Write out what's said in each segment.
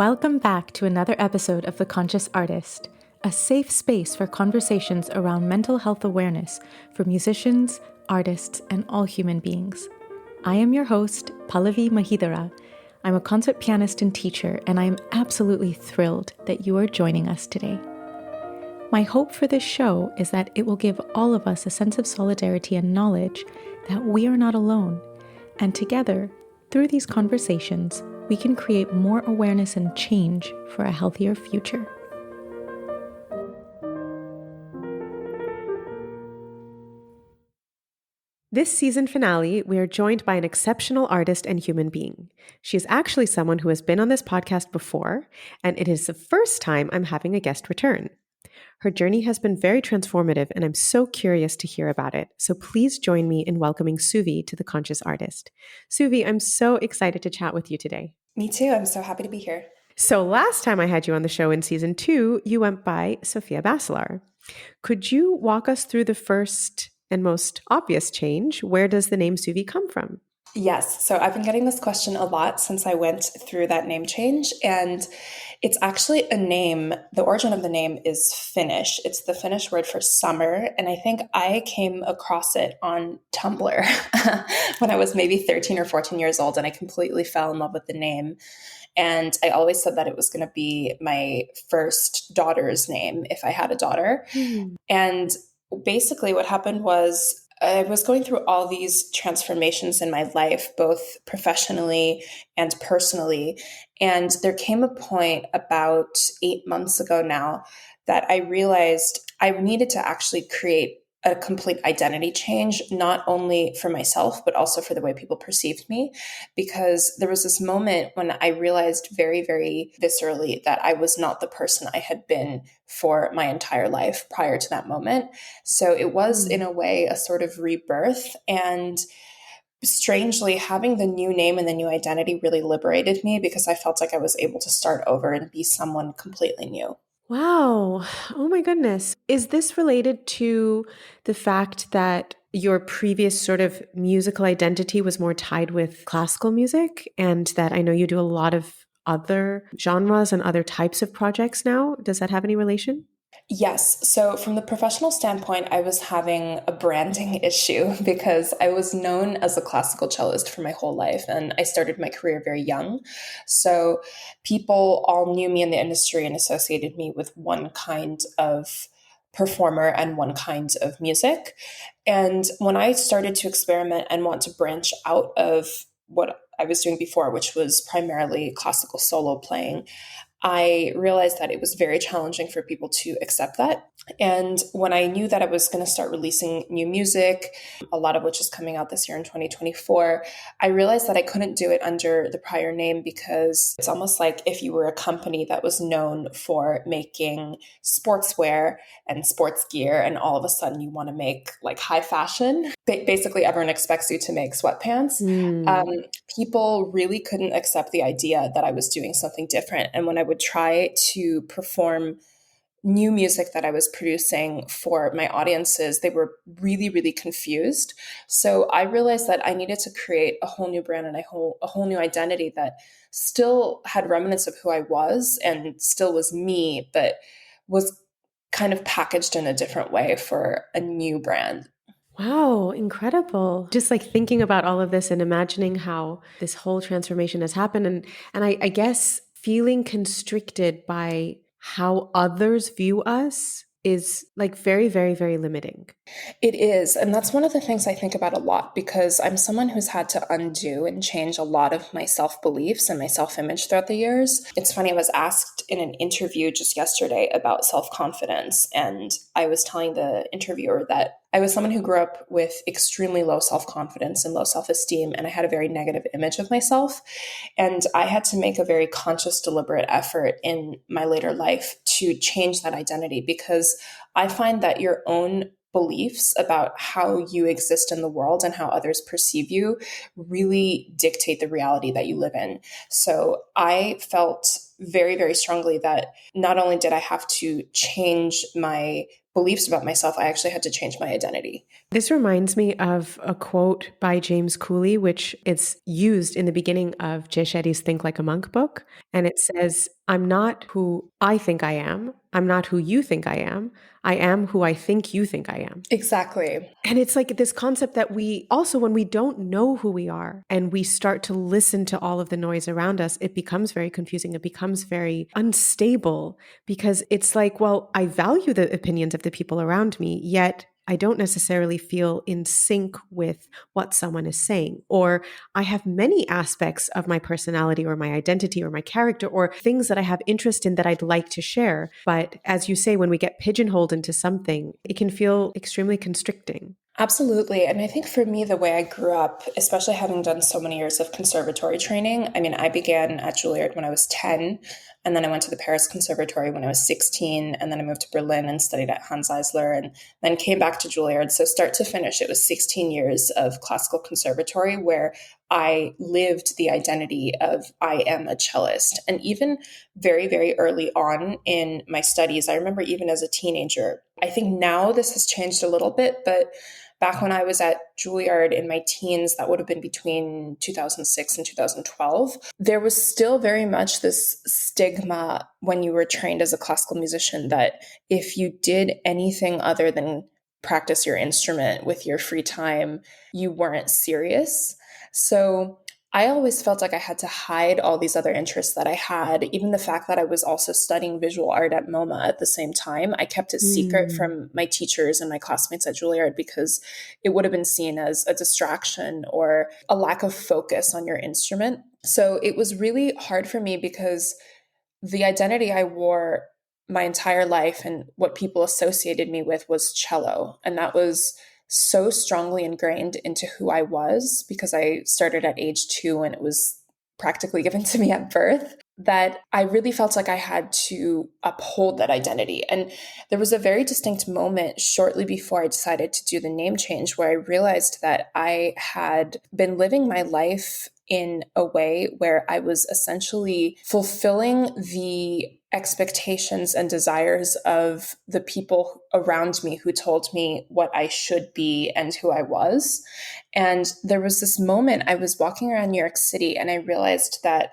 Welcome back to another episode of The Conscious Artist, a safe space for conversations around mental health awareness for musicians, artists, and all human beings. I am your host, Pallavi Mahidara. I'm a concert pianist and teacher, and I am absolutely thrilled that you are joining us today. My hope for this show is that it will give all of us a sense of solidarity and knowledge that we are not alone, and together, through these conversations, we can create more awareness and change for a healthier future. This season finale, we are joined by an exceptional artist and human being. She is actually someone who has been on this podcast before, and it is the first time I'm having a guest return. Her journey has been very transformative, and I'm so curious to hear about it. So please join me in welcoming Suuvi to The Conscious Artist. Suuvi, I'm so excited to chat with you today. Me too. I'm so happy to be here. So last time I had you on the show in season 2, you went by Sophia Bacelar. Could you walk us through the first and most obvious change? Where does the name Suuvi come from? Yes. So I've been getting this question a lot since I went through that name change. And it's actually a name. The origin of the name is Finnish. It's the Finnish word for summer. And I think I came across it on Tumblr when I was maybe 13 or 14 years old. And I completely fell in love with the name. And I always said that it was going to be my first daughter's name if I had a daughter. And basically what happened was I was going through all these transformations in my life, both professionally and personally. And there came a point about 8 months ago now that I realized I needed to actually create a complete identity change, not only for myself, but also for the way people perceived me. Because there was this moment when I realized very, very viscerally that I was not the person I had been for my entire life prior to that moment. So it was, in a way, a sort of rebirth. And strangely, having the new name and the new identity really liberated me because I felt like I was able to start over and be someone completely new. Wow. Oh my goodness. Is this related to the fact that your previous sort of musical identity was more tied with classical music, and that I know you do a lot of other genres and other types of projects now? Does that have any relation? Yes. So from the professional standpoint, I was having a branding issue because I was known as a classical cellist for my whole life, and I started my career very young. So people all knew me in the industry and associated me with one kind of performer and one kind of music. And when I started to experiment and want to branch out of what I was doing before, which was primarily classical solo playing, I realized that it was very challenging for people to accept that. And when I knew that I was going to start releasing new music, a lot of which is coming out this year in 2024, I realized that I couldn't do it under the prior name because it's almost like if you were a company that was known for making sportswear and sports gear, and all of a sudden you want to make like high fashion. Basically, everyone expects you to make sweatpants. People really couldn't accept the idea that I was doing something different. And when I would try to perform new music that I was producing for my audiences, they were really, really confused. So I realized that I needed to create a whole new brand and a whole new identity that still had remnants of who I was and still was me, but was kind of packaged in a different way for a new brand. Wow, incredible. Just like thinking about all of this and imagining how this whole transformation has happened. And I guess feeling constricted by how others view us is like very, very, very limiting. It is. And that's one of the things I think about a lot because I'm someone who's had to undo and change a lot of my self-beliefs and my self-image throughout the years. It's funny, I was asked in an interview just yesterday about self-confidence, and I was telling the interviewer that I was someone who grew up with extremely low self-confidence and low self-esteem, and I had a very negative image of myself. And I had to make a very conscious, deliberate effort in my later life to change that identity because I find that your own beliefs about how you exist in the world and how others perceive you really dictate the reality that you live in. So I felt very, very strongly that not only did I have to change my beliefs about myself, I actually had to change my identity. This reminds me of a quote by James Cooley, which is used in the beginning of Jay Shetty's Think Like a Monk book. And it says, I'm not who I think I am. I'm not who you think I am. I am who I think you think I am. Exactly. And it's like this concept that we also, when we don't know who we are and we start to listen to all of the noise around us, it becomes very confusing. It becomes very unstable because it's like, well, I value the opinions of the people around me, yet I don't necessarily feel in sync with what someone is saying. Or I have many aspects of my personality or my identity or my character or things that I have interest in that I'd like to share. But as you say, when we get pigeonholed into something, it can feel extremely constricting. Absolutely. And I think for me, the way I grew up, especially having done so many years of conservatory training, I mean, I began at Juilliard when I was 10, and then I went to the Paris Conservatory when I was 16, and then I moved to Berlin and studied at Hans Eisler, and then came back to Juilliard. So start to finish, it was 16 years of classical conservatory where I lived the identity of I am a cellist. And even very, very early on in my studies, I remember even as a teenager, I think now this has changed a little bit, but back when I was at Juilliard in my teens, that would have been between 2006 and 2012, there was still very much this stigma when you were trained as a classical musician that if you did anything other than practice your instrument with your free time, you weren't serious. So I always felt like I had to hide all these other interests that I had. Even the fact that I was also studying visual art at MoMA at the same time, I kept it secret from my teachers and my classmates at Juilliard because it would have been seen as a distraction or a lack of focus on your instrument. So it was really hard for me because the identity I wore my entire life and what people associated me with was cello. And that was so strongly ingrained into who I was because I started at age 2 and it was practically given to me at birth that I really felt like I had to uphold that identity. And there was a very distinct moment shortly before I decided to do the name change where I realized that I had been living my life in a way where I was essentially fulfilling the expectations and desires of the people around me who told me what I should be and who I was. And there was this moment I was walking around New York City and I realized that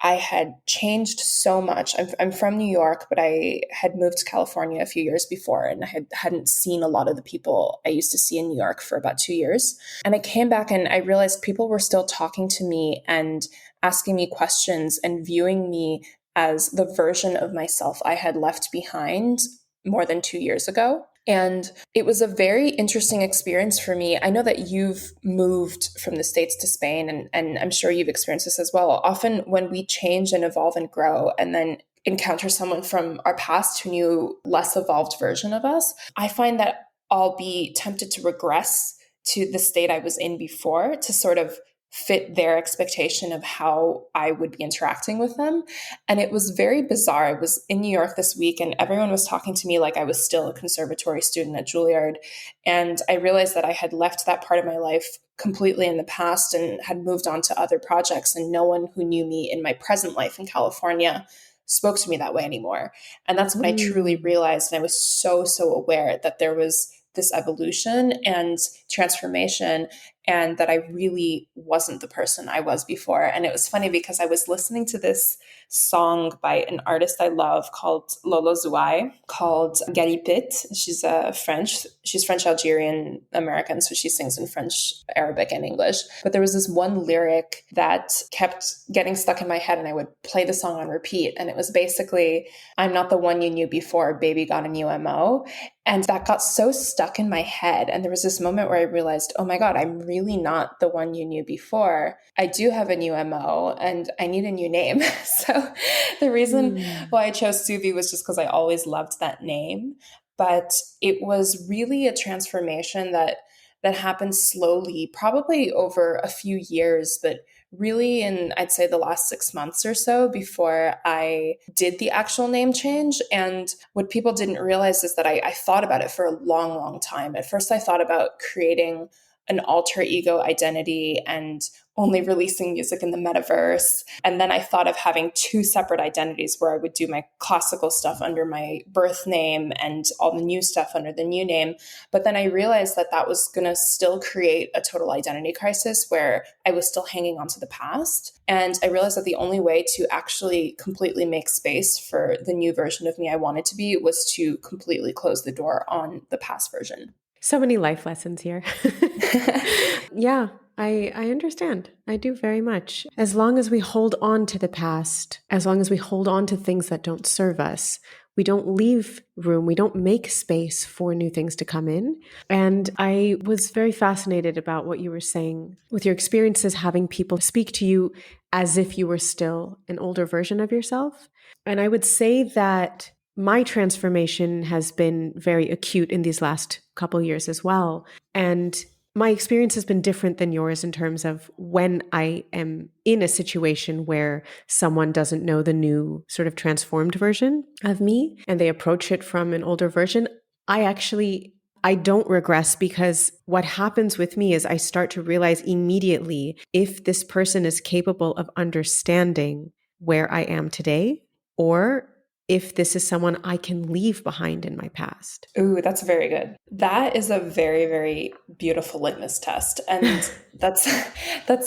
I had changed so much. I'm from New York, but I had moved to California a few years before, and I hadn't seen a lot of the people I used to see in New York for about 2 years. And I came back and I realized people were still talking to me and asking me questions and viewing me as the version of myself I had left behind more than 2 years ago. And it was a very interesting experience for me. I know that you've moved from the States to Spain, and I'm sure you've experienced this as well. Often when we change and evolve and grow and then encounter someone from our past who knew less evolved version of us, I find that I'll be tempted to regress to the state I was in before to sort of fit their expectation of how I would be interacting with them. And it was very bizarre. I was in New York this week and everyone was talking to me like I was still a conservatory student at Juilliard. And I realized that I had left that part of my life completely in the past and had moved on to other projects. And no one who knew me in my present life in California spoke to me that way anymore. And that's when I truly realized, and I was so, so aware that there was this evolution and transformation and that I really wasn't the person I was before. And it was funny because I was listening to this song by an artist I love called Lolo Zouai called Galipit. She's French Algerian American, so she sings in French, Arabic, and English. But there was this one lyric that kept getting stuck in my head and I would play the song on repeat. And it was basically, I'm not the one you knew before, baby got a new MO. And that got so stuck in my head. And there was this moment where I realized, oh my God, I'm really not the one you knew before. I do have a new MO and I need a new name. So the reason why I chose Suuvi was just because I always loved that name. But it was really a transformation that happened slowly, probably over a few years, but really in, I'd say, the last 6 months or so before I did the actual name change. And what people didn't realize is that I thought about it for a long, long time. At first, I thought about creating an alter ego identity and only releasing music in the metaverse. And then I thought of having two separate identities where I would do my classical stuff under my birth name and all the new stuff under the new name. But then I realized that that was going to still create a total identity crisis where I was still hanging on to the past. And I realized that the only way to actually completely make space for the new version of me I wanted to be was to completely close the door on the past version. So many life lessons here. Yeah, I understand. I do very much. As long as we hold on to the past, as long as we hold on to things that don't serve us, we don't leave room, we don't make space for new things to come in. And I was very fascinated about what you were saying with your experiences having people speak to you as if you were still an older version of yourself. And I would say that my transformation has been very acute in these last couple years as well. And my experience has been different than yours in terms of when I am in a situation where someone doesn't know the new sort of transformed version of me and they approach it from an older version. I don't regress, because what happens with me is I start to realize immediately if this person is capable of understanding where I am today, or if this is someone I can leave behind in my past. Ooh, that's very good. That is a very, very beautiful litmus test. And that's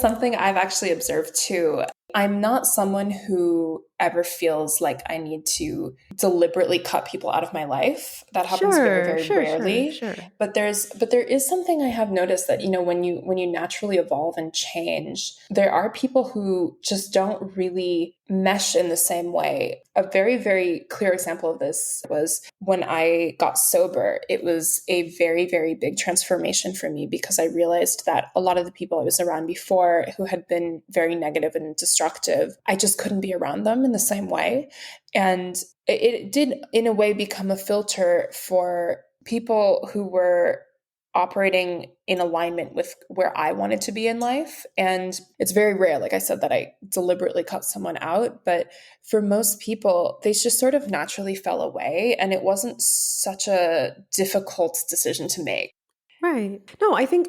something I've actually observed too. I'm not someone who ever feels like I need to deliberately cut people out of my life. That happens very, very rarely. Sure. But there is something I have noticed that, when you naturally evolve and change, there are people who just don't really mesh in the same way. A very, very clear example of this was when I got sober. It was a very, very big transformation for me because I realized that a lot of the people I was around before who had been very negative and destructive, I just couldn't be around them in the same way. And it did, in a way, become a filter for people who were operating in alignment with where I wanted to be in life. And it's very rare, like I said, that I deliberately cut someone out. But for most people, they just sort of naturally fell away. And it wasn't such a difficult decision to make. Right. No, I think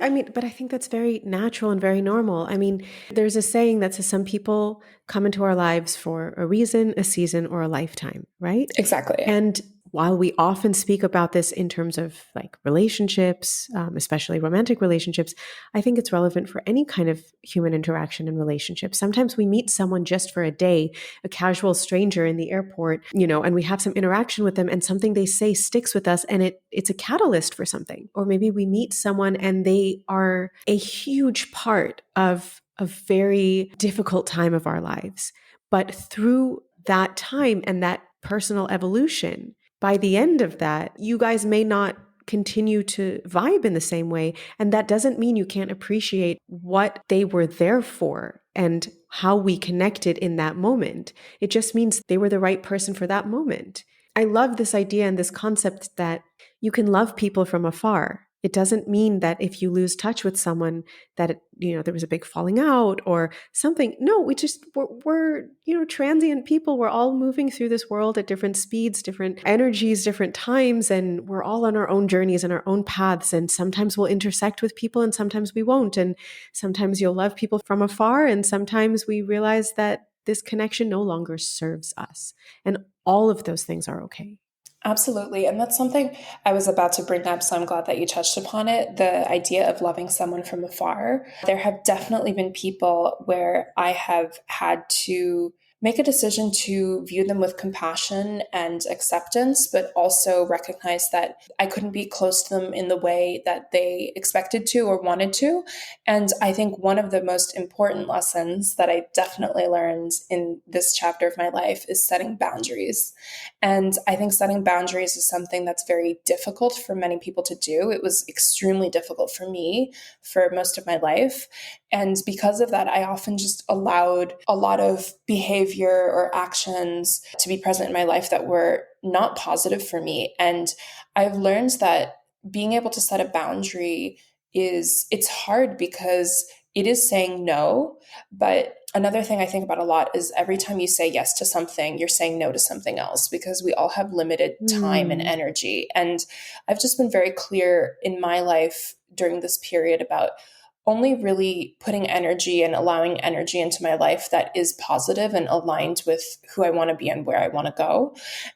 that's very natural and very normal. I mean, there's a saying that says some people come into our lives for a reason, a season, or a lifetime, right? Exactly. And while we often speak about this in terms of like relationships, especially romantic relationships, I think it's relevant for any kind of human interaction and relationship. Sometimes we meet someone just for a day, a casual stranger in the airport, and we have some interaction with them and something they say sticks with us and it's a catalyst for something. Or maybe we meet someone and they are a huge part of a very difficult time of our lives. But through that time and that personal evolution, by the end of that, you guys may not continue to vibe in the same way. And that doesn't mean you can't appreciate what they were there for and how we connected in that moment. It just means they were the right person for that moment. I love this idea and this concept that you can love people from afar. It doesn't mean that if you lose touch with someone that, there was a big falling out or something. No, we're transient people. We're all moving through this world at different speeds, different energies, different times, and we're all on our own journeys and our own paths. And sometimes we'll intersect with people and sometimes we won't. And sometimes you'll love people from afar. And sometimes we realize that this connection no longer serves us. And all of those things are okay. Absolutely. And that's something I was about to bring up, so I'm glad that you touched upon it. The idea of loving someone from afar. There have definitely been people where I have had to make a decision to view them with compassion and acceptance, but also recognize that I couldn't be close to them in the way that they expected to or wanted to. And I think one of the most important lessons that I definitely learned in this chapter of my life is setting boundaries. And I think setting boundaries is something that's very difficult for many people to do. It was extremely difficult for me for most of my life. And because of that, I often just allowed a lot of behavior or actions to be present in my life that were not positive for me. And I've learned that being able to set a boundary it's hard because it is saying no. But another thing I think about a lot is every time you say yes to something, you're saying no to something else, because we all have limited time and energy. And I've just been very clear in my life during this period about only really putting energy and allowing energy into my life that is positive and aligned with who I want to be and where I want to go.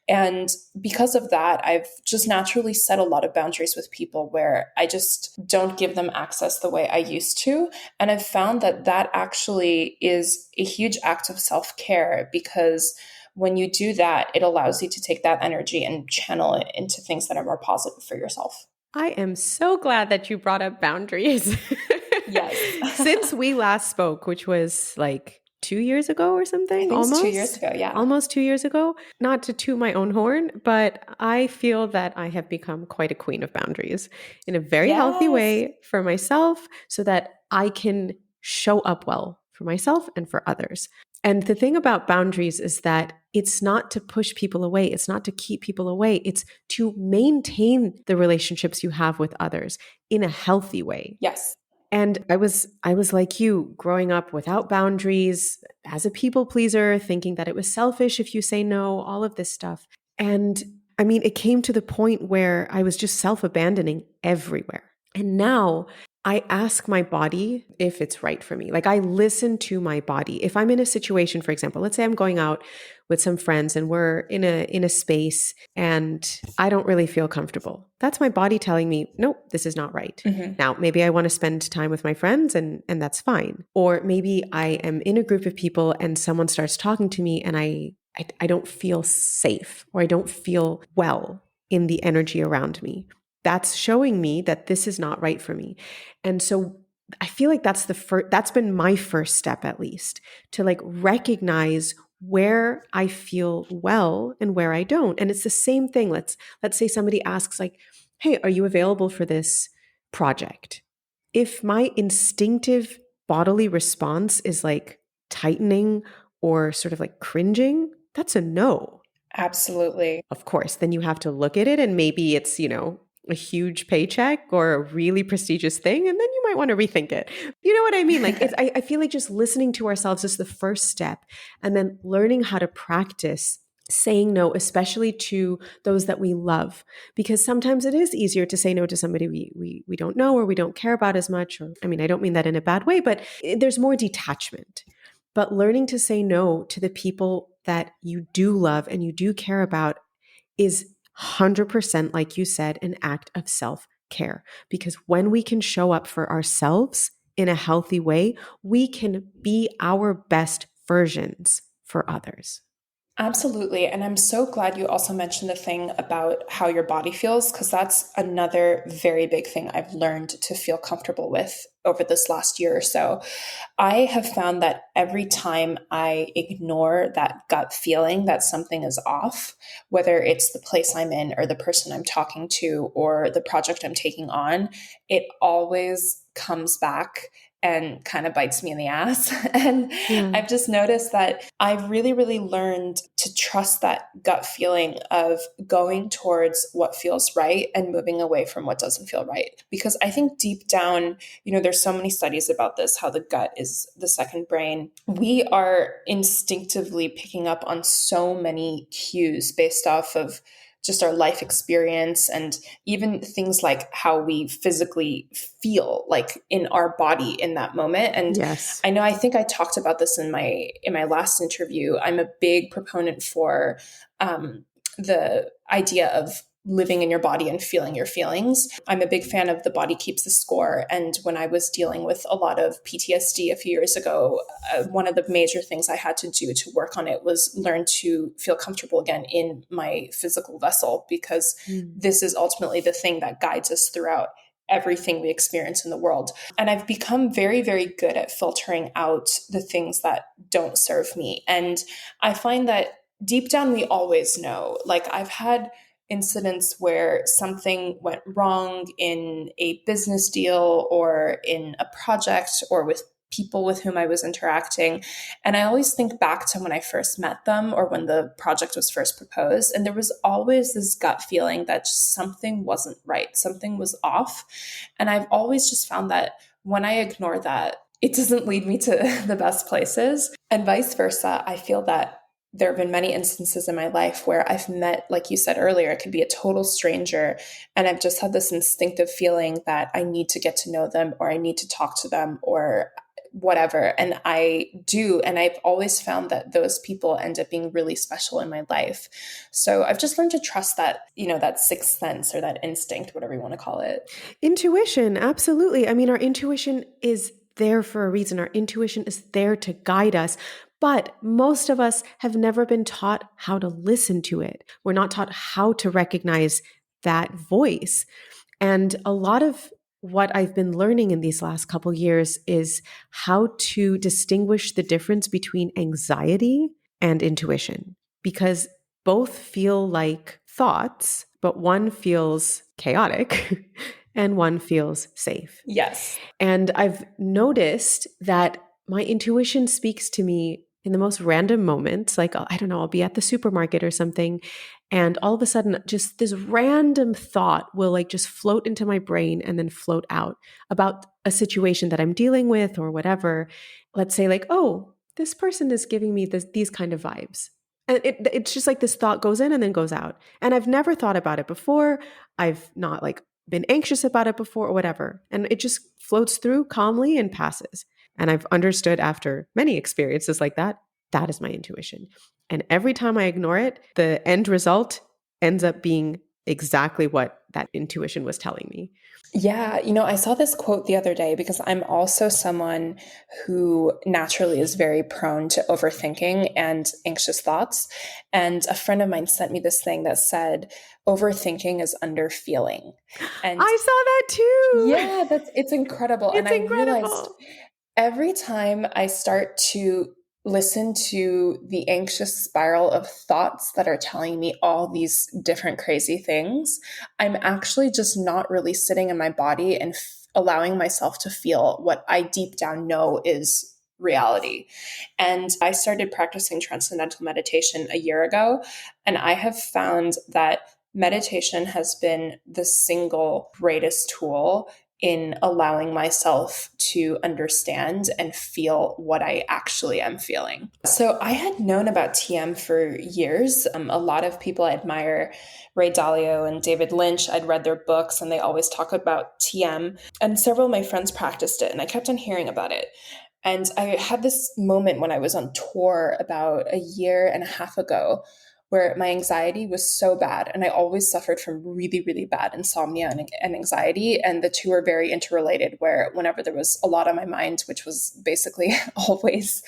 And because of that, I've just naturally set a lot of boundaries with people where I just don't give them access the way I used to. And I've found that that actually is a huge act of self-care, because when you do that, it allows you to take that energy and channel it into things that are more positive for yourself. I am so glad that you brought up boundaries. Yes. Since we last spoke, which was like 2 years ago or something, I think almost it's 2 years ago. Yeah. almost 2 years ago. Not to toot my own horn, but I feel that I have become quite a queen of boundaries in a very healthy Yes. way for myself so that I can show up well for myself and for others. And the thing about boundaries is that it's not to push people away. It's not to keep people away. It's to maintain the relationships you have with others in a healthy way. Yes. And I was like you, growing up without boundaries, as a people pleaser, thinking that it was selfish if you say no, all of this stuff. And I mean, it came to the point where I was just self-abandoning everywhere. And now I ask my body if it's right for me. Like, I listen to my body. If I'm in a situation, for example, let's say I'm going out with some friends and we're in a space and I don't really feel comfortable. That's my body telling me, nope, this is not right. Mm-hmm. Now, maybe I want to spend time with my friends and that's fine. Or maybe I am in a group of people and someone starts talking to me and I don't feel safe, or I don't feel well in the energy around me. That's showing me that this is not right for me. And so I feel like that's been my first step, at least, to like recognize where I feel well and where I don't. And it's the same thing. Let's say somebody asks like, "Hey, are you available for this project?" If my instinctive bodily response is like tightening or sort of like cringing, that's a no. Absolutely. Of course, then you have to look at it and maybe it's, a huge paycheck or a really prestigious thing, and then you might want to rethink it. You know what I mean? Like, I feel like just listening to ourselves is the first step, and then learning how to practice saying no, especially to those that we love, because sometimes it is easier to say no to somebody we don't know or we don't care about as much. Or, I mean, I don't mean that in a bad way, but there's more detachment. But learning to say no to the people that you do love and you do care about is 100%, like you said, an act of self-care. Because when we can show up for ourselves in a healthy way, we can be our best versions for others. Absolutely. And I'm so glad you also mentioned the thing about how your body feels, because that's another very big thing I've learned to feel comfortable with over this last year or so. I have found that every time I ignore that gut feeling that something is off, whether it's the place I'm in or the person I'm talking to or the project I'm taking on, it always comes back and kind of bites me in the ass. And Yeah. I've just noticed that I've really, really learned to trust that gut feeling of going towards what feels right and moving away from what doesn't feel right. Because I think deep down, there's so many studies about this, how the gut is the second brain. We are instinctively picking up on so many cues based off of just our life experience, and even things like how we physically feel like in our body in that moment. And Yes. I think I talked about this in my last interview. I'm a big proponent for the idea of living in your body and feeling your feelings. I'm a big fan of The Body Keeps the Score. And when I was dealing with a lot of PTSD a few years ago, one of the major things I had to do to work on it was learn to feel comfortable again in my physical vessel, because this is ultimately the thing that guides us throughout everything we experience in the world. And I've become very, very good at filtering out the things that don't serve me. And I find that deep down, we always know. Like, I've had incidents where something went wrong in a business deal or in a project or with people with whom I was interacting. And I always think back to when I first met them or when the project was first proposed. And there was always this gut feeling that just something wasn't right, something was off. And I've always just found that when I ignore that, it doesn't lead me to the best places. And vice versa, I feel that there have been many instances in my life where I've met, like you said earlier, it could be a total stranger, and I've just had this instinctive feeling that I need to get to know them, or I need to talk to them, or whatever. And I do. And I've always found that those people end up being really special in my life. So I've just learned to trust that, that sixth sense or that instinct, whatever you want to call it. Intuition, absolutely. I mean, our intuition is there for a reason. Our intuition is there to guide us. But most of us have never been taught how to listen to it. We're not taught how to recognize that voice. And a lot of what I've been learning in these last couple years is how to distinguish the difference between anxiety and intuition, because both feel like thoughts, but one feels chaotic and one feels safe. Yes. And I've noticed that my intuition speaks to me in the most random moments. Like, I don't know, I'll be at the supermarket or something, and all of a sudden, just this random thought will like just float into my brain and then float out about a situation that I'm dealing with or whatever. Let's say like, oh, this person is giving me these kind of vibes. And it's just like this thought goes in and then goes out. And I've never thought about it before. I've not like been anxious about it before or whatever. And it just floats through calmly and passes. And I've understood after many experiences like that, that is my intuition. And every time I ignore it, the end result ends up being exactly what that intuition was telling me. Yeah, I saw this quote the other day because I'm also someone who naturally is very prone to overthinking and anxious thoughts. And a friend of mine sent me this thing that said, overthinking is underfeeling. And I saw that too. yeah, it's incredible. It's and I incredible. realized every time I start to listen to the anxious spiral of thoughts that are telling me all these different crazy things, I'm actually just not really sitting in my body and allowing myself to feel what I deep down know is reality. And I started practicing transcendental meditation a year ago, and I have found that meditation has been the single greatest tool in allowing myself to understand and feel what I actually am feeling. So I had known about TM for years. A lot of people I admire, Ray Dalio and David Lynch, I'd read their books and they always talk about TM. And several of my friends practiced it and I kept on hearing about it. And I had this moment when I was on tour about a year and a half ago where my anxiety was so bad. And I always suffered from really, really bad insomnia and anxiety. And the two are very interrelated, where whenever there was a lot on my mind, which was basically always,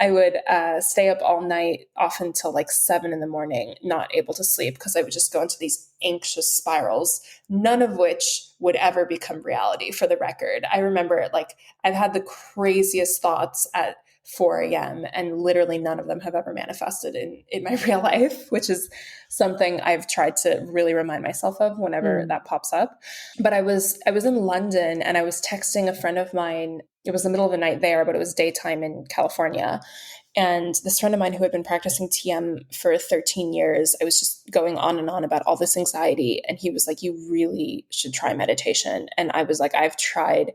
I would stay up all night, often till like 7 a.m, not able to sleep because I would just go into these anxious spirals, none of which would ever become reality, for the record. I remember like I've had the craziest thoughts at 4 a.m. and literally none of them have ever manifested in my real life, which is something I've tried to really remind myself of whenever that pops up. But I was in London and I was texting a friend of mine. It was the middle of the night there, but it was daytime in California. And this friend of mine who had been practicing TM for 13 years, I was just going on and on about all this anxiety. And he was like, you really should try meditation. And I was like, I've tried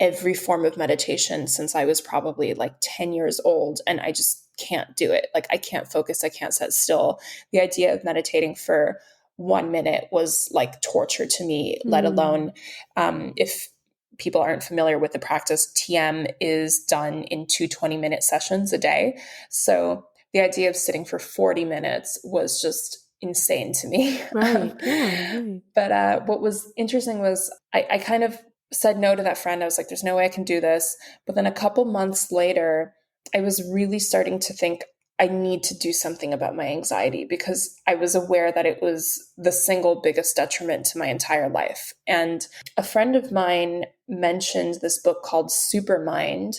every form of meditation since I was probably like 10 years old. And I just can't do it. Like I can't focus. I can't sit still. The idea of meditating for 1 minute was like torture to me, let alone if people aren't familiar with the practice, TM is done in 2 20-minute sessions a day. So the idea of sitting for 40 minutes was just insane to me. Right. Yeah. Right. But what was interesting was I kind of said no to that friend. I was like, there's no way I can do this. But then a couple months later, I was really starting to think I need to do something about my anxiety because I was aware that it was the single biggest detriment to my entire life. And a friend of mine mentioned this book called Supermind,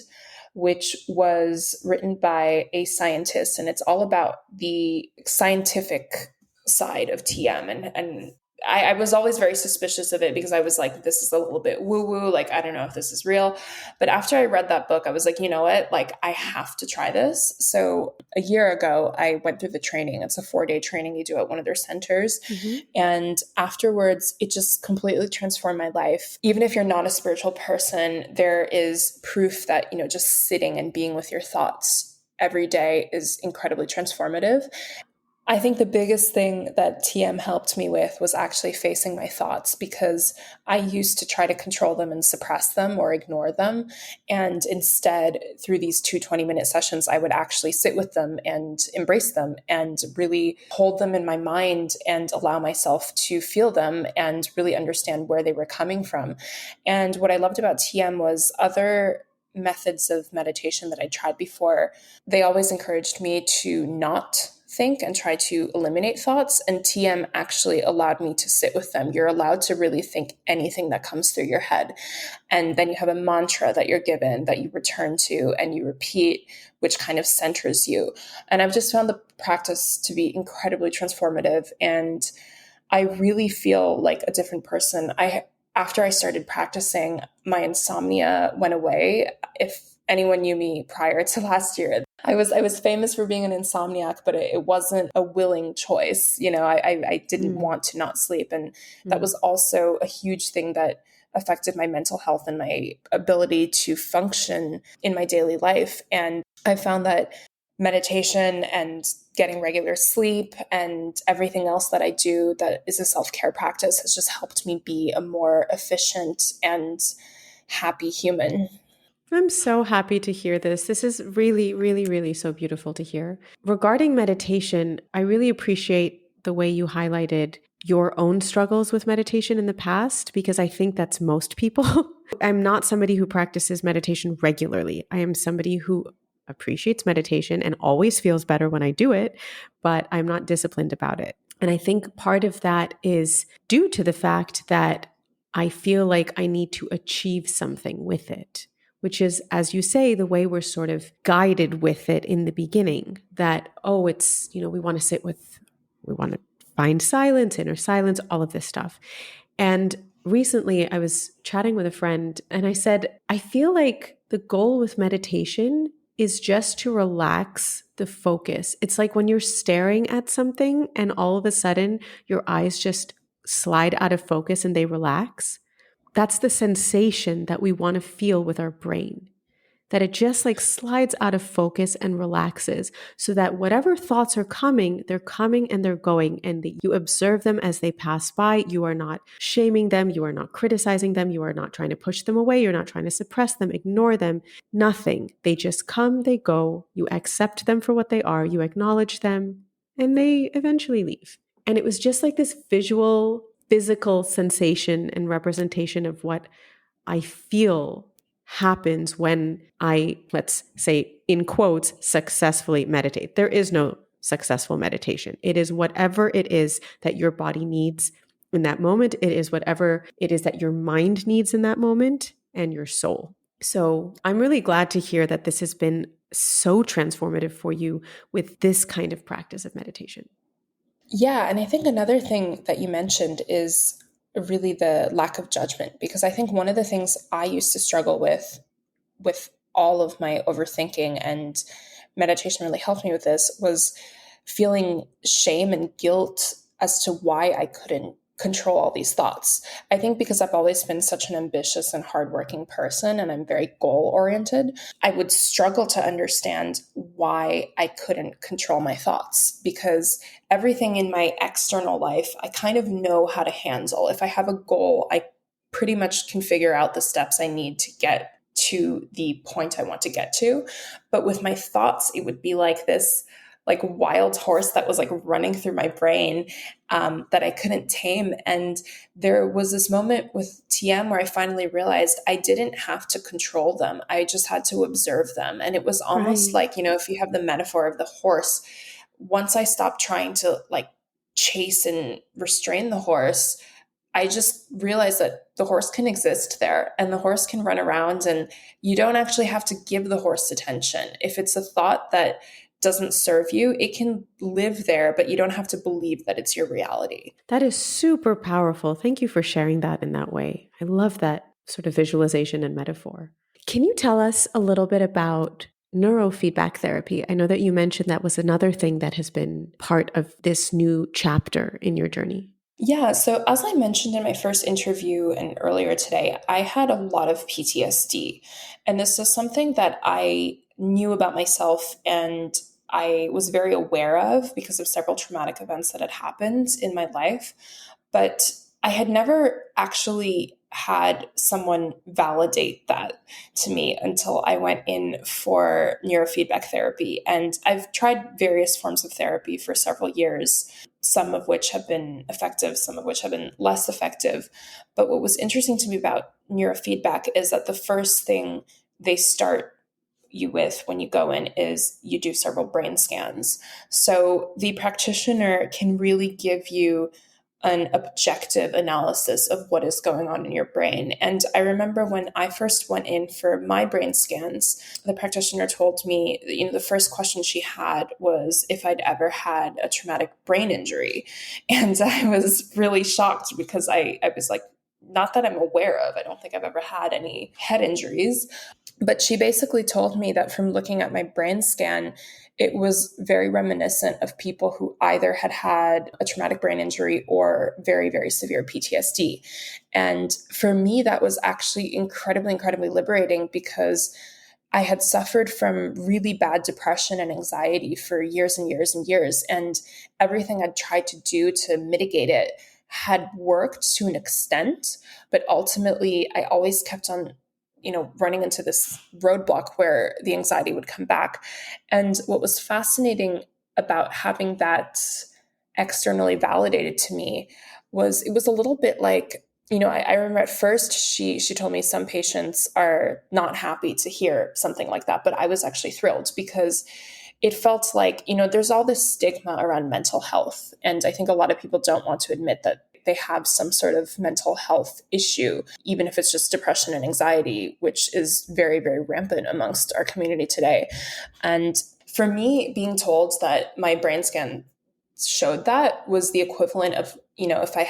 which was written by a scientist. And it's all about the scientific side of TM. And I was always very suspicious of it because I was like, this is a little bit woo-woo. Like, I don't know if this is real. But after I read that book, I was like, you know what? Like, I have to try this. So a year ago, I went through the training. It's a 4-day training you do at one of their centers. And afterwards, it just completely transformed my life. Even if you're not a spiritual person, there is proof that, just sitting and being with your thoughts every day is incredibly transformative. I think the biggest thing that TM helped me with was actually facing my thoughts, because I used to try to control them and suppress them or ignore them. And instead, through these 20-minute sessions, I would actually sit with them and embrace them and really hold them in my mind and allow myself to feel them and really understand where they were coming from. And what I loved about TM was other methods of meditation that I tried before, they always encouraged me to not think and try to eliminate thoughts. And TM actually allowed me to sit with them. You're allowed to really think anything that comes through your head. And then you have a mantra that you're given that you return to and you repeat, which kind of centers you. And I've just found the practice to be incredibly transformative. And I really feel like a different person. After I started practicing, my insomnia went away. If anyone knew me prior to last year, I was famous for being an insomniac, but it wasn't a willing choice. I didn't want to not sleep. And that was also a huge thing that affected my mental health and my ability to function in my daily life. And I found that meditation and getting regular sleep and everything else that I do that is a self-care practice has just helped me be a more efficient and happy human. I'm so happy to hear this. This is really, really, really so beautiful to hear. Regarding meditation, I really appreciate the way you highlighted your own struggles with meditation in the past, because I think that's most people. I'm not somebody who practices meditation regularly. I am somebody who appreciates meditation and always feels better when I do it, but I'm not disciplined about it. And I think part of that is due to the fact that I feel like I need to achieve something with it, which is, as you say, the way we're sort of guided with it in the beginning, that, it's, we want to find silence, inner silence, all of this stuff. And recently I was chatting with a friend and I said, I feel like the goal with meditation is just to relax the focus. It's like when you're staring at something and all of a sudden your eyes just slide out of focus and they relax. That's the sensation that we want to feel with our brain, that it just like slides out of focus and relaxes, so that whatever thoughts are coming, they're coming and they're going, and you observe them as they pass by. You are not shaming them. You are not criticizing them. You are not trying to push them away. You're not trying to suppress them, ignore them, nothing. They just come, they go. You accept them for what they are. You acknowledge them, and they eventually leave. And it was just like this visual, physical sensation and representation of what I feel happens when I, let's say, in quotes, successfully meditate. There is no successful meditation. It is whatever it is that your body needs in that moment. It is whatever it is that your mind needs in that moment, and your soul. So I'm really glad to hear that this has been so transformative for you with this kind of practice of meditation. Yeah, and I think another thing that you mentioned is really the lack of judgment, because I think one of the things I used to struggle with all of my overthinking, and meditation really helped me with this, was feeling shame and guilt as to why I couldn't control all these thoughts. I think because I've always been such an ambitious and hardworking person and I'm very goal oriented, I would struggle to understand why I couldn't control my thoughts, because everything in my external life, I kind of know how to handle. If I have a goal, I pretty much can figure out the steps I need to get to the point I want to get to. But with my thoughts, it would be like this like wild horse that was like running through my brain that I couldn't tame. And there was this moment with TM where I finally realized I didn't have to control them. I just had to observe them. And it was almost like, if you have the metaphor of the horse, once I stopped trying to like chase and restrain the horse, I just realized that the horse can exist there and the horse can run around, and you don't actually have to give the horse attention. If it's a thought that doesn't serve you, it can live there, but you don't have to believe that it's your reality. That is super powerful. Thank you for sharing that in that way. I love that sort of visualization and metaphor. Can you tell us a little bit about neurofeedback therapy? I know that you mentioned that was another thing that has been part of this new chapter in your journey. Yeah, so as I mentioned in my first interview and earlier today, I had a lot of PTSD. And this is something that I knew about myself and I was very aware of because of several traumatic events that had happened in my life. But I had never actually had someone validate that to me until I went in for neurofeedback therapy. And I've tried various forms of therapy for several years, some of which have been effective, some of which have been less effective. But what was interesting to me about neurofeedback is that the first thing they start you with when you go in is you do several brain scans. So the practitioner can really give you an objective analysis of what is going on in your brain. And I remember when I first went in for my brain scans, the practitioner told me, the first question she had was if I'd ever had a traumatic brain injury. And I was really shocked because I was like, not that I'm aware of. I don't think I've ever had any head injuries. But she basically told me that from looking at my brain scan, it was very reminiscent of people who either had had a traumatic brain injury or very, very severe PTSD. And for me, that was actually incredibly, incredibly liberating because I had suffered from really bad depression and anxiety for years and years and years. And everything I'd tried to do to mitigate it had worked to an extent. But ultimately, I always kept on running into this roadblock where the anxiety would come back. And what was fascinating about having that externally validated to me was it was a little bit like, I remember at first she told me some patients are not happy to hear something like that, but I was actually thrilled because it felt like, there's all this stigma around mental health. And I think a lot of people don't want to admit that they have some sort of mental health issue, even if it's just depression and anxiety, which is very, very rampant amongst our community today. And for me, being told that my brain scan showed that was the equivalent of, if I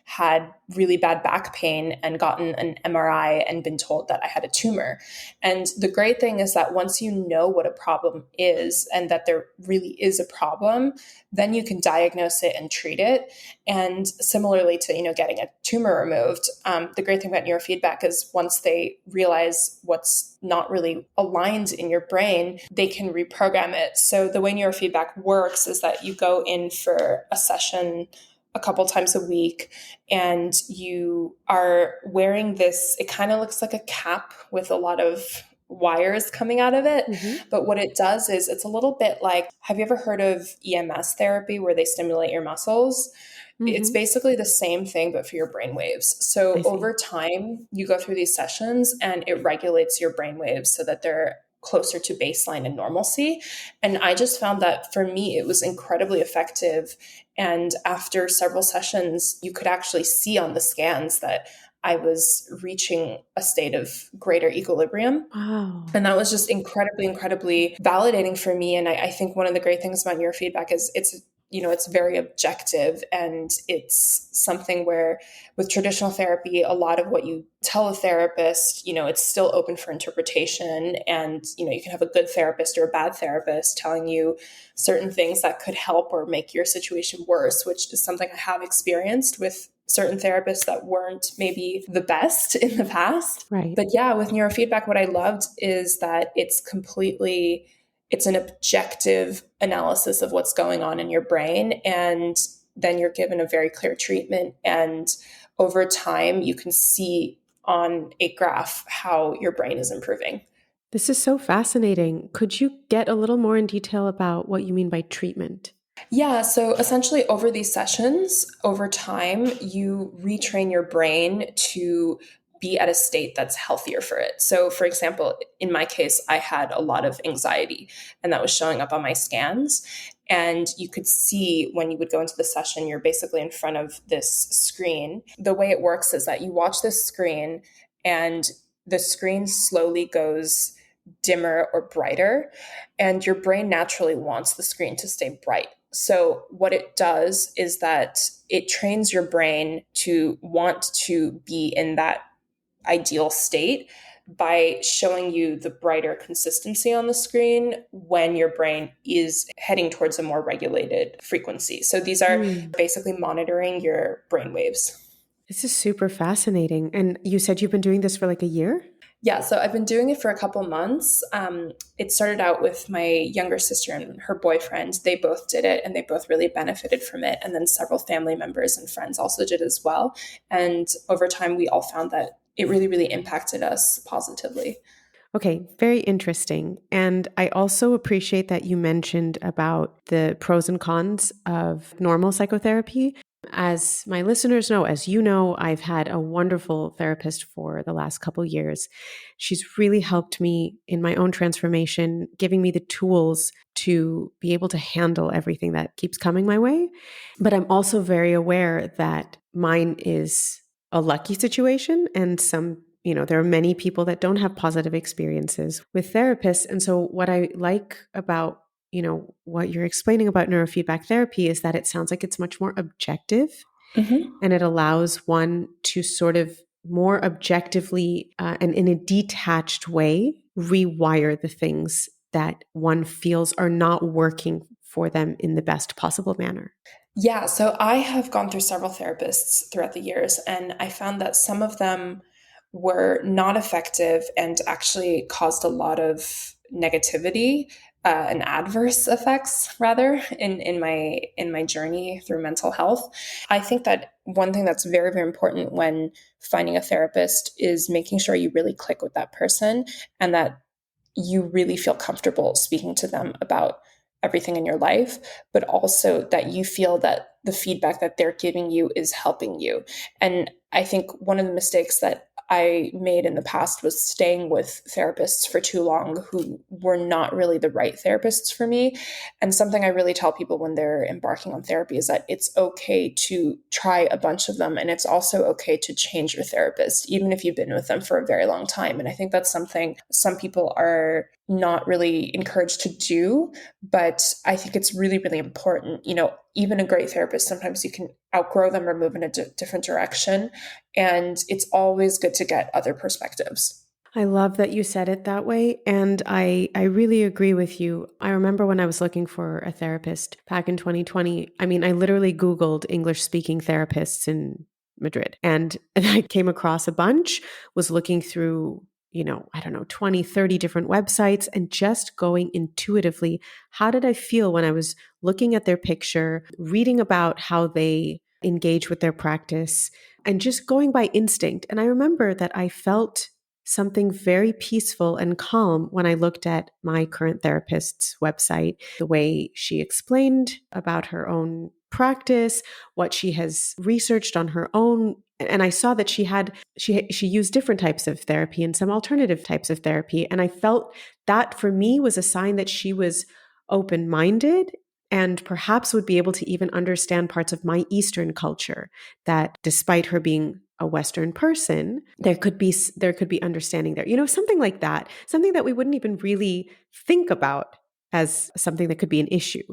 had really bad back pain and gotten an MRI and been told that I had a tumor. And the great thing is that once you know what a problem is and that there really is a problem, then you can diagnose it and treat it. And similarly to, getting a tumor removed, the great thing about neurofeedback is once they realize what's not really aligned in your brain, they can reprogram it. So the way neurofeedback works is that you go in for a session a couple times a week and you are wearing this, it kind of looks like a cap with a lot of wires coming out of it. Mm-hmm. But what it does is it's a little bit like, have you ever heard of EMS therapy where they stimulate your muscles? It's Mm-hmm. basically the same thing, but for your brain waves. So I see. over time, you go through these sessions and it regulates your brain waves so that they're closer to baseline and normalcy. And I just found that for me, it was incredibly effective. And after several sessions, you could actually see on the scans that I was reaching a state of greater equilibrium. Wow. And that was just incredibly, incredibly validating for me. And I think one of the great things about neurofeedback is it's very objective and it's something where with traditional therapy, a lot of what you tell a therapist, it's still open for interpretation. And, you can have a good therapist or a bad therapist telling you certain things that could help or make your situation worse, which is something I have experienced with certain therapists that weren't maybe the best in the past. Right. But yeah, with neurofeedback, what I loved is that it's an objective analysis of what's going on in your brain. And then you're given a very clear treatment. And over time, you can see on a graph how your brain is improving. This is so fascinating. Could you get a little more in detail about what you mean by treatment? Yeah, so essentially over these sessions, over time, you retrain your brain to be at a state that's healthier for it. So, for example, in my case, I had a lot of anxiety and that was showing up on my scans. And you could see when you would go into the session, you're basically in front of this screen. The way it works is that you watch this screen and the screen slowly goes dimmer or brighter, and your brain naturally wants the screen to stay bright. So, what it does is that it trains your brain to want to be in that ideal state by showing you the brighter consistency on the screen when your brain is heading towards a more regulated frequency. So these are basically monitoring your brain waves. This is super fascinating. And you said you've been doing this for like a year? Yeah, so I've been doing it for a couple months. It started out with my younger sister and her boyfriend. They both did it and they both really benefited from it. And then several family members and friends also did as well. And over time, we all found that it really, really impacted us positively. Okay, very interesting. And I also appreciate that you mentioned about the pros and cons of normal psychotherapy. As my listeners know, as you know, I've had a wonderful therapist for the last couple years. She's really helped me in my own transformation, giving me the tools to be able to handle everything that keeps coming my way. But I'm also very aware that mine is a lucky situation, and there are many people that don't have positive experiences with therapists. And so what I like about what you're explaining about neurofeedback therapy is that it sounds like it's much more objective, and it allows one to sort of more objectively and in a detached way rewire the things that one feels are not working for them in the best possible manner. Yeah, so I have gone through several therapists throughout the years, and I found that some of them were not effective and actually caused a lot of negativity and adverse effects, rather, in my journey through mental health. I think that one thing that's very, very important when finding a therapist is making sure you really click with that person and that you really feel comfortable speaking to them about everything in your life, but also that you feel that the feedback that they're giving you is helping you. And I think one of the mistakes that I made in the past was staying with therapists for too long who were not really the right therapists for me. And something I really tell people when they're embarking on therapy is that it's okay to try a bunch of them. And it's also okay to change your therapist, even if you've been with them for a very long time. And I think that's something some people are not really encouraged to do, but I think it's really, really important. Even a great therapist, sometimes you can outgrow them or move in a different direction. And it's always good to get other perspectives. I love that you said it that way. And I really agree with you. I remember when I was looking for a therapist back in 2020, I mean, I literally Googled English speaking therapists in Madrid, and I came across a bunch, was looking through, 20, 30 different websites, and just going intuitively, how did I feel when I was looking at their picture, reading about how they engage with their practice, and just going by instinct. And I remember that I felt something very peaceful and calm when I looked at my current therapist's website, the way she explained about her own practice, what she has researched on her own. And I saw that she used different types of therapy and some alternative types of therapy. And I felt that for me was a sign that she was open-minded and perhaps would be able to even understand parts of my Eastern culture, that despite her being a Western person, there could be understanding there, something like that, something that we wouldn't even really think about as something that could be an issue.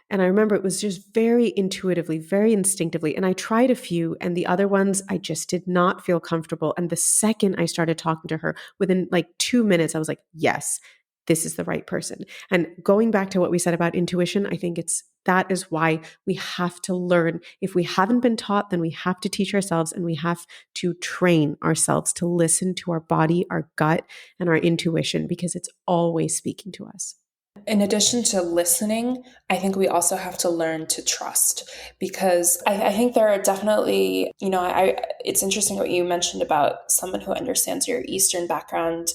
And I remember it was just very intuitively, very instinctively. And I tried a few, and the other ones, I just did not feel comfortable. And the second I started talking to her, within like 2 minutes, I was like, yes, this is the right person. And going back to what we said about intuition, I think that is why we have to learn. If we haven't been taught, then we have to teach ourselves, and we have to train ourselves to listen to our body, our gut, and our intuition, because it's always speaking to us. In addition to listening, I think we also have to learn to trust, because I think there are definitely, it's interesting what you mentioned about someone who understands your Eastern background.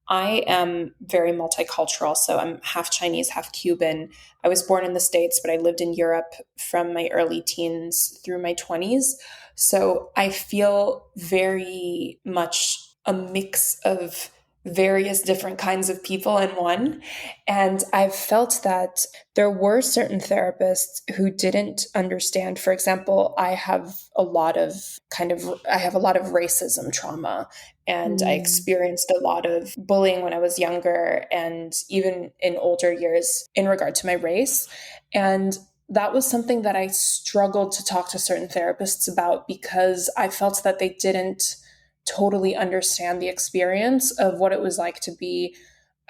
I am very multicultural, so I'm half Chinese, half Cuban. I was born in the States, but I lived in Europe from my early teens through my 20s. So I feel very much a mix of various different kinds of people in one. And I've felt that there were certain therapists who didn't understand. For example, I have a lot of racism trauma, and I experienced a lot of bullying when I was younger and even in older years in regard to my race. And that was something that I struggled to talk to certain therapists about, because I felt that they didn't totally understand the experience of what it was like to be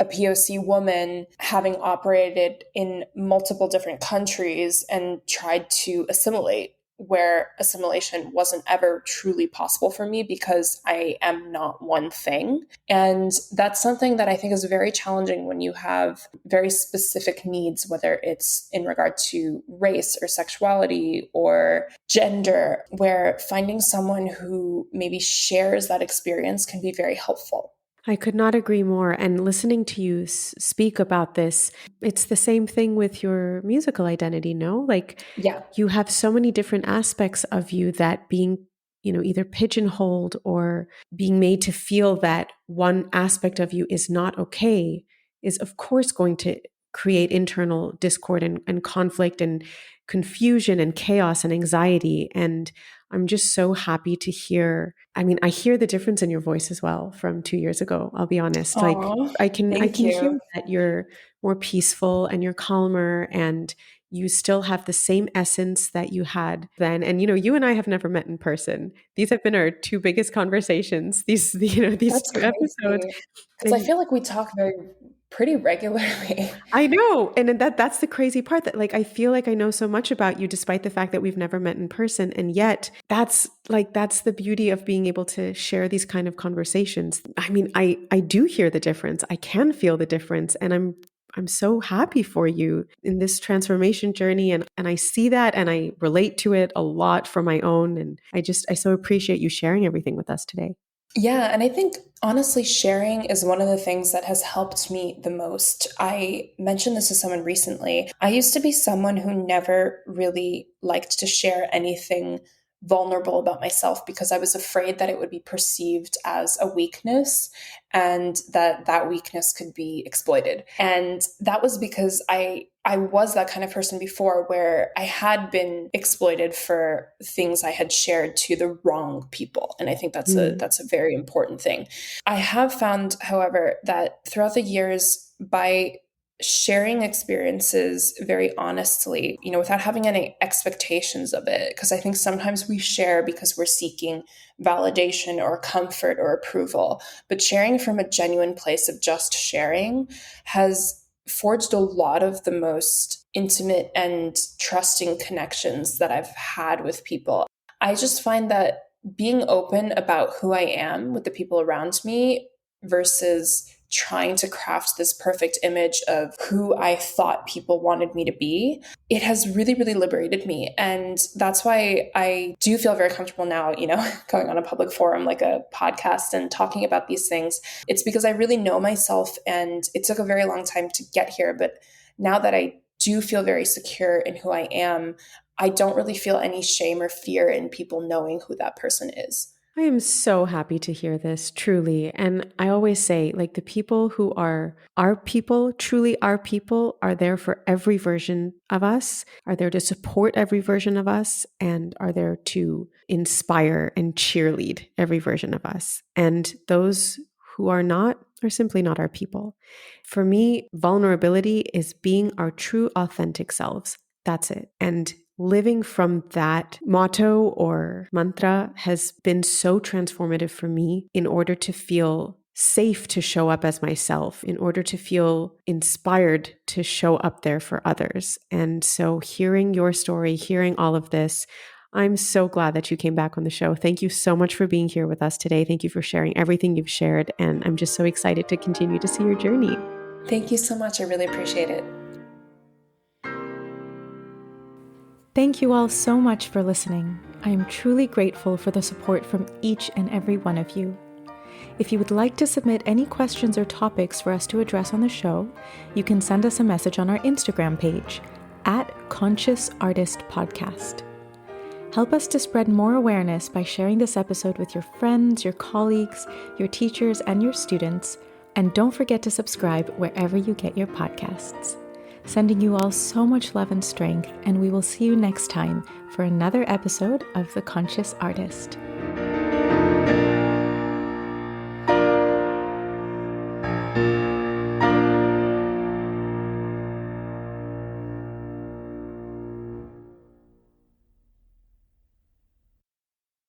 a POC woman, having operated in multiple different countries and tried to assimilate, where assimilation wasn't ever truly possible for me because I am not one thing. And that's something that I think is very challenging when you have very specific needs, whether it's in regard to race or sexuality or gender, where finding someone who maybe shares that experience can be very helpful. I could not agree more. And listening to you speak about this, it's the same thing with your musical identity, no? Like, Yeah. you have so many different aspects of you that being, either pigeonholed or being made to feel that one aspect of you is not okay is, of course, going to create internal discord and conflict and confusion and chaos and anxiety. And I'm just so happy to hear. I mean, I hear the difference in your voice as well from 2 years ago. I'll be honest. Like, Aw, I can thank hear you. that you're more peaceful and you're calmer and you still have the same essence that you had then. And you and I have never met in person. These have been our two biggest conversations. These these That's two episodes. crazy because I And feel like we talk pretty regularly. I know. And then that's the crazy part, that like I feel like I know so much about you despite the fact that we've never met in person. And yet that's the beauty of being able to share these kind of conversations. I mean, I do hear the difference. I can feel the difference. And I'm so happy for you in this transformation journey. And I see that and I relate to it a lot from my own. And I so appreciate you sharing everything with us today. Yeah, and I think honestly, sharing is one of the things that has helped me the most. I mentioned this to someone recently. I used to be someone who never really liked to share anything vulnerable about myself because I was afraid that it would be perceived as a weakness and that weakness could be exploited. And that was because I was that kind of person before, where I had been exploited for things I had shared to the wrong people. And I think that's a very important thing. I have found, however, that throughout the years, by sharing experiences very honestly, without having any expectations of it, because I think sometimes we share because we're seeking validation or comfort or approval, but sharing from a genuine place of just sharing has forged a lot of the most intimate and trusting connections that I've had with people. I just find that being open about who I am with the people around me versus trying to craft this perfect image of who I thought people wanted me to be, it has really, really liberated me. And that's why I do feel very comfortable now, going on a public forum like a podcast and talking about these things. It's because I really know myself, and it took a very long time to get here. But now that I do feel very secure in who I am, I don't really feel any shame or fear in people knowing who that person is. I am so happy to hear this, truly. And I always say, like, the people who are our people, truly our people, are there for every version of us, are there to support every version of us, and are there to inspire and cheerlead every version of us. And those who are not are simply not our people. For me, vulnerability is being our true, authentic selves. That's it. And living from that motto or mantra has been so transformative for me in order to feel safe to show up as myself, in order to feel inspired to show up there for others. And so hearing your story, hearing all of this, I'm so glad that you came back on the show. Thank you so much for being here with us today. Thank you for sharing everything you've shared. And I'm just so excited to continue to see your journey. Thank you so much. I really appreciate it. Thank you all so much for listening. I am truly grateful for the support from each and every one of you. If you would like to submit any questions or topics for us to address on the show, you can send us a message on our Instagram page @ConsciousArtistPodcast. Help us to spread more awareness by sharing this episode with your friends, your colleagues, your teachers, and your students. And don't forget to subscribe wherever you get your podcasts. Sending you all so much love and strength, and we will see you next time for another episode of The Conscious Artist.